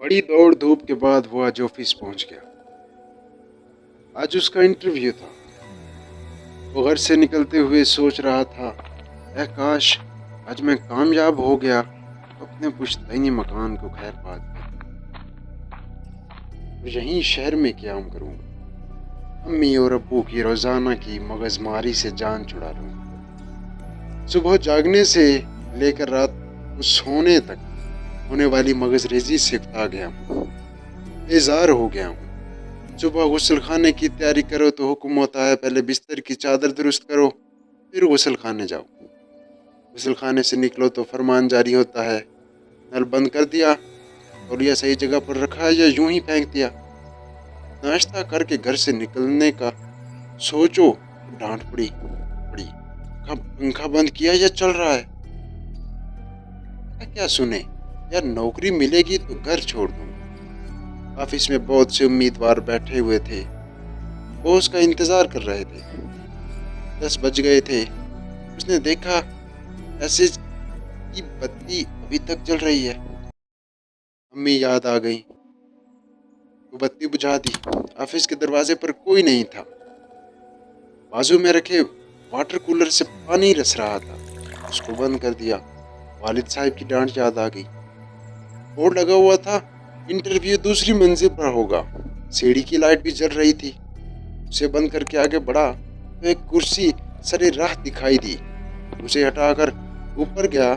बड़ी दौड़ धूप के बाद वो आज ऑफिस पहुंच गया। आज उसका इंटरव्यू था। वो घर से निकलते हुए सोच रहा था, ऐ काश आज मैं कामयाब हो गया तो अपने पुश्तैनी मकान को खैर पा दिया और यहीं शहर में क्याम करूंगा। अम्मी और अब्बू की रोजाना की मगजमारी से जान छुड़ा लूंगा। सुबह जागने से लेकर रात को सोने तक होने वाली मगजरेजी से उकता गया हूँ, बेजार हो गया हूँ। सुबह गुस्ल खाने की तैयारी करो तो हुक्म होता है पहले बिस्तर की चादर दुरुस्त करो फिर गुस्ल खाने जाओ। गुस्ल खाने से निकलो तो फरमान जारी होता है नल बंद कर दिया, तौलिया सही जगह पर रखा या यूं ही फेंक दिया। नाश्ता करके घर से निकलने का सोचो तो डांट पड़ी पड़ी पंखा बंद किया या चल रहा है। क्या सुने यार, नौकरी मिलेगी तो घर छोड़ दूंगा। ऑफिस में बहुत से उम्मीदवार बैठे हुए थे, बॉस का इंतजार कर रहे थे। 10 बज गए थे। उसने देखा मैसेज की बत्ती अभी तक जल रही है। अम्मी याद आ गई तो बत्ती बुझा दी। ऑफिस के दरवाजे पर कोई नहीं था। बाजू में रखे वाटर कूलर से पानी रस रहा था, उसको बंद कर दिया। वालिद साहब की डांट याद आ गई। बोर्ड लगा हुआ था इंटरव्यू दूसरी मंजिल पर होगा। सीढ़ी की लाइट भी जल रही थी। उसे बंद करके आगे बढ़ा तो एक कुर्सी सरे राह दिखाई दी। उसे हटाकर ऊपर गया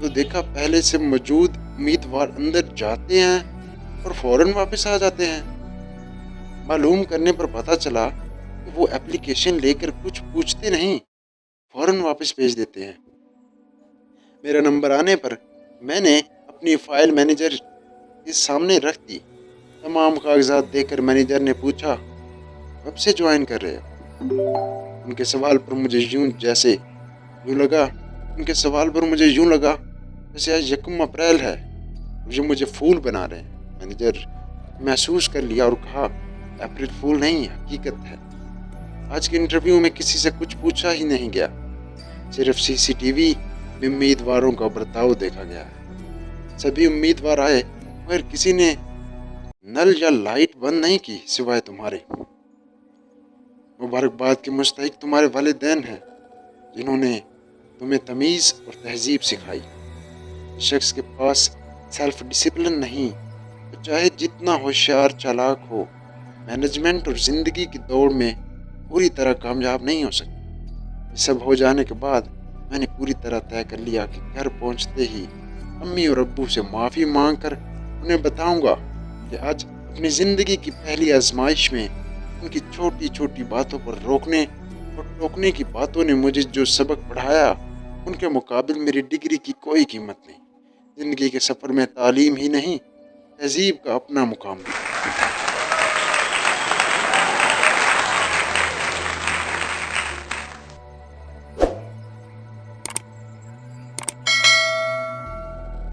तो देखा पहले से मौजूद उम्मीदवार अंदर जाते हैं और फौरन वापस आ जाते हैं। मालूम करने पर पता चला कि वो एप्लीकेशन लेकर कुछ पूछते नहीं, फौरन वापस भेज देते हैं। मेरा नंबर आने पर मैंने अपनी फाइल मैनेजर के सामने रख दी। तमाम कागजात देकर मैनेजर ने पूछा, कब से ज्वाइन कर रहे हो? उनके सवाल पर मुझे यूं लगा जैसे आज 1 अप्रैल है और ये मुझे फूल बना रहे हैं। मैनेजर महसूस कर लिया और कहा, अप्रैल फूल नहीं, हकीकत है। आज के इंटरव्यू में किसी से कुछ पूछा ही नहीं गया, सिर्फ सीसीटीवी में उम्मीदवारों का बर्ताव देखा गया है। सभी उम्मीदवार आए मगर किसी ने नल या लाइट बंद नहीं की सिवाय तुम्हारे। मुबारकबाद के मुस्तहिक तुम्हारे वालिदैन हैं जिन्होंने तुम्हें तमीज़ और तहजीब सिखाई। शख्स के पास सेल्फ डिसिप्लिन नहीं तो चाहे जितना होशियार चालाक हो, मैनेजमेंट और ज़िंदगी की दौड़ में पूरी तरह कामयाब नहीं हो सकता। ये सब हो जाने के बाद मैंने पूरी तरह तय कर लिया कि घर पहुंचते ही अम्मी और अब्बू से माफ़ी मांग कर उन्हें बताऊंगा कि आज अपनी ज़िंदगी की पहली आजमाइश में उनकी छोटी छोटी बातों पर रोकने और टोकने की बातों ने मुझे जो सबक पढ़ाया उनके मुकाबिल मेरी डिग्री की कोई कीमत नहीं। ज़िंदगी के सफ़र में तालीम ही नहीं, तहजीब का अपना मुकाम है।